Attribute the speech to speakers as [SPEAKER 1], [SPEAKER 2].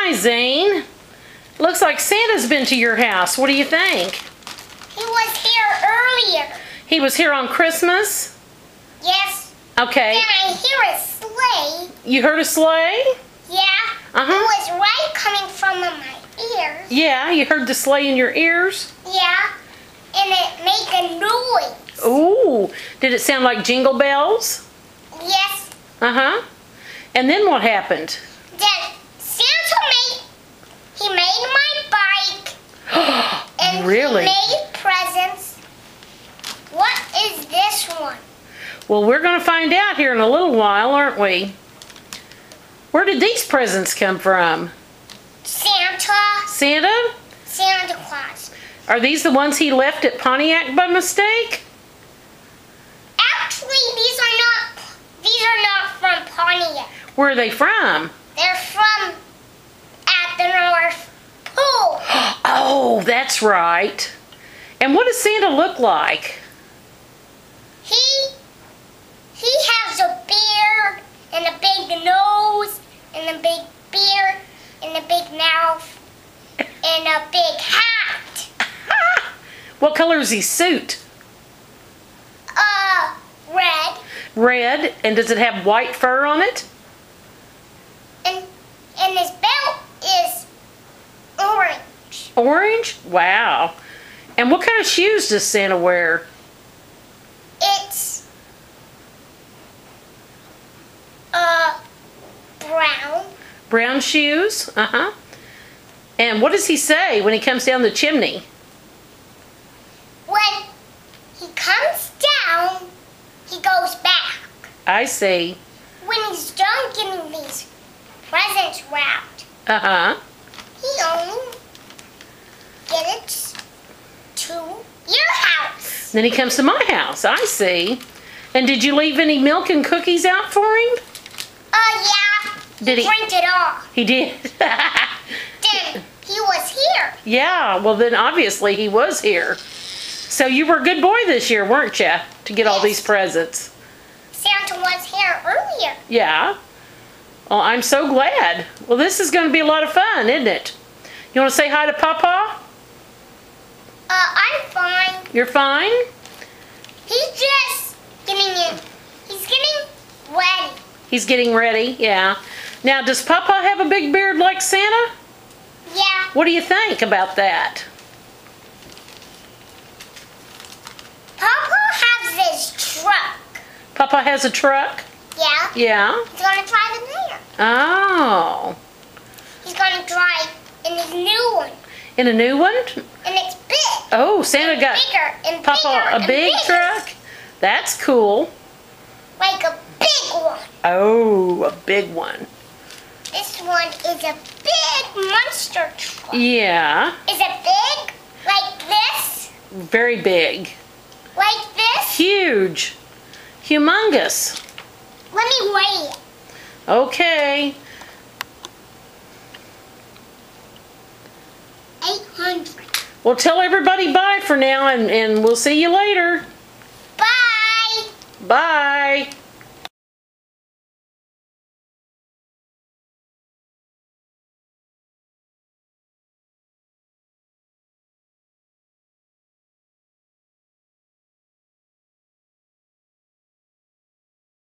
[SPEAKER 1] Hi, Zane. Looks like Santa's been to your house. What do you think?
[SPEAKER 2] He was here earlier.
[SPEAKER 1] He was here on Christmas?
[SPEAKER 2] Yes.
[SPEAKER 1] Okay.
[SPEAKER 2] And I hear a sleigh.
[SPEAKER 1] You heard a sleigh?
[SPEAKER 2] Yeah.
[SPEAKER 1] Uh-huh.
[SPEAKER 2] It was right coming from my ears.
[SPEAKER 1] Yeah, you heard the sleigh in your ears?
[SPEAKER 2] Yeah. And it made a noise.
[SPEAKER 1] Ooh, did it sound like jingle bells?
[SPEAKER 2] Yes.
[SPEAKER 1] Uh-huh. And then what happened?
[SPEAKER 2] Then he made my bike. And
[SPEAKER 1] Really?
[SPEAKER 2] he made presents. What is this one?
[SPEAKER 1] Well, we're going to find out here in a little while, aren't we? Where did these presents come from?
[SPEAKER 2] Santa.
[SPEAKER 1] Santa?
[SPEAKER 2] Santa Claus.
[SPEAKER 1] Are these the ones he left at Pontiac by mistake?
[SPEAKER 2] Actually, these are not from Pontiac.
[SPEAKER 1] Where are they from?
[SPEAKER 2] They're from at the North Pole.
[SPEAKER 1] Oh, that's right. And what does Santa look like?
[SPEAKER 2] He has a beard and a big nose and a big beard and a big mouth and a big hat.
[SPEAKER 1] What color is his suit?
[SPEAKER 2] Red.
[SPEAKER 1] Red. And does it have white fur on it?
[SPEAKER 2] And his belt is orange.
[SPEAKER 1] Orange? Wow. And what kind of shoes does Santa wear?
[SPEAKER 2] It's brown.
[SPEAKER 1] Brown shoes? Uh-huh. And what does he say when he comes down the chimney?
[SPEAKER 2] When he comes down, he goes back.
[SPEAKER 1] I see.
[SPEAKER 2] When he's done getting these presents wrapped,
[SPEAKER 1] Uh-huh.
[SPEAKER 2] he only gets to your house.
[SPEAKER 1] Then he comes to my house. I see. And did you leave any milk and cookies out for him?
[SPEAKER 2] Yeah.
[SPEAKER 1] Did he?
[SPEAKER 2] Drank it all.
[SPEAKER 1] He did.
[SPEAKER 2] Then he was here.
[SPEAKER 1] Yeah, well then obviously he was here. So you were a good boy this year, weren't you? To get all
[SPEAKER 2] Yes.
[SPEAKER 1] these presents.
[SPEAKER 2] Santa was here earlier.
[SPEAKER 1] Yeah. Well, I'm so glad. Well, this is going to be a lot of fun, isn't it? You want to say hi to Papa?
[SPEAKER 2] I'm fine.
[SPEAKER 1] You're fine?
[SPEAKER 2] He's just getting in. He's getting ready.
[SPEAKER 1] He's getting ready, yeah. Now, does Papa have a big beard like Santa?
[SPEAKER 2] Yeah.
[SPEAKER 1] What do you think about that?
[SPEAKER 2] Papa has his truck.
[SPEAKER 1] Papa has a truck?
[SPEAKER 2] Yeah.
[SPEAKER 1] Yeah.
[SPEAKER 2] He's gonna drive in there.
[SPEAKER 1] Oh.
[SPEAKER 2] He's gonna drive in his new one.
[SPEAKER 1] In a new one?
[SPEAKER 2] And it's big.
[SPEAKER 1] Oh, Santa got
[SPEAKER 2] Bigger and
[SPEAKER 1] Papa
[SPEAKER 2] bigger
[SPEAKER 1] a
[SPEAKER 2] and
[SPEAKER 1] big
[SPEAKER 2] bigger.
[SPEAKER 1] truck? That's cool.
[SPEAKER 2] Like a big one.
[SPEAKER 1] Oh, a big one.
[SPEAKER 2] This one is a big monster truck.
[SPEAKER 1] Yeah.
[SPEAKER 2] Is it big? Like this?
[SPEAKER 1] Very big.
[SPEAKER 2] Like this?
[SPEAKER 1] Huge. Humongous.
[SPEAKER 2] Let me weigh it.
[SPEAKER 1] Okay.
[SPEAKER 2] 800.
[SPEAKER 1] Well, tell everybody bye for now, and we'll see you later.
[SPEAKER 2] Bye.
[SPEAKER 1] Bye.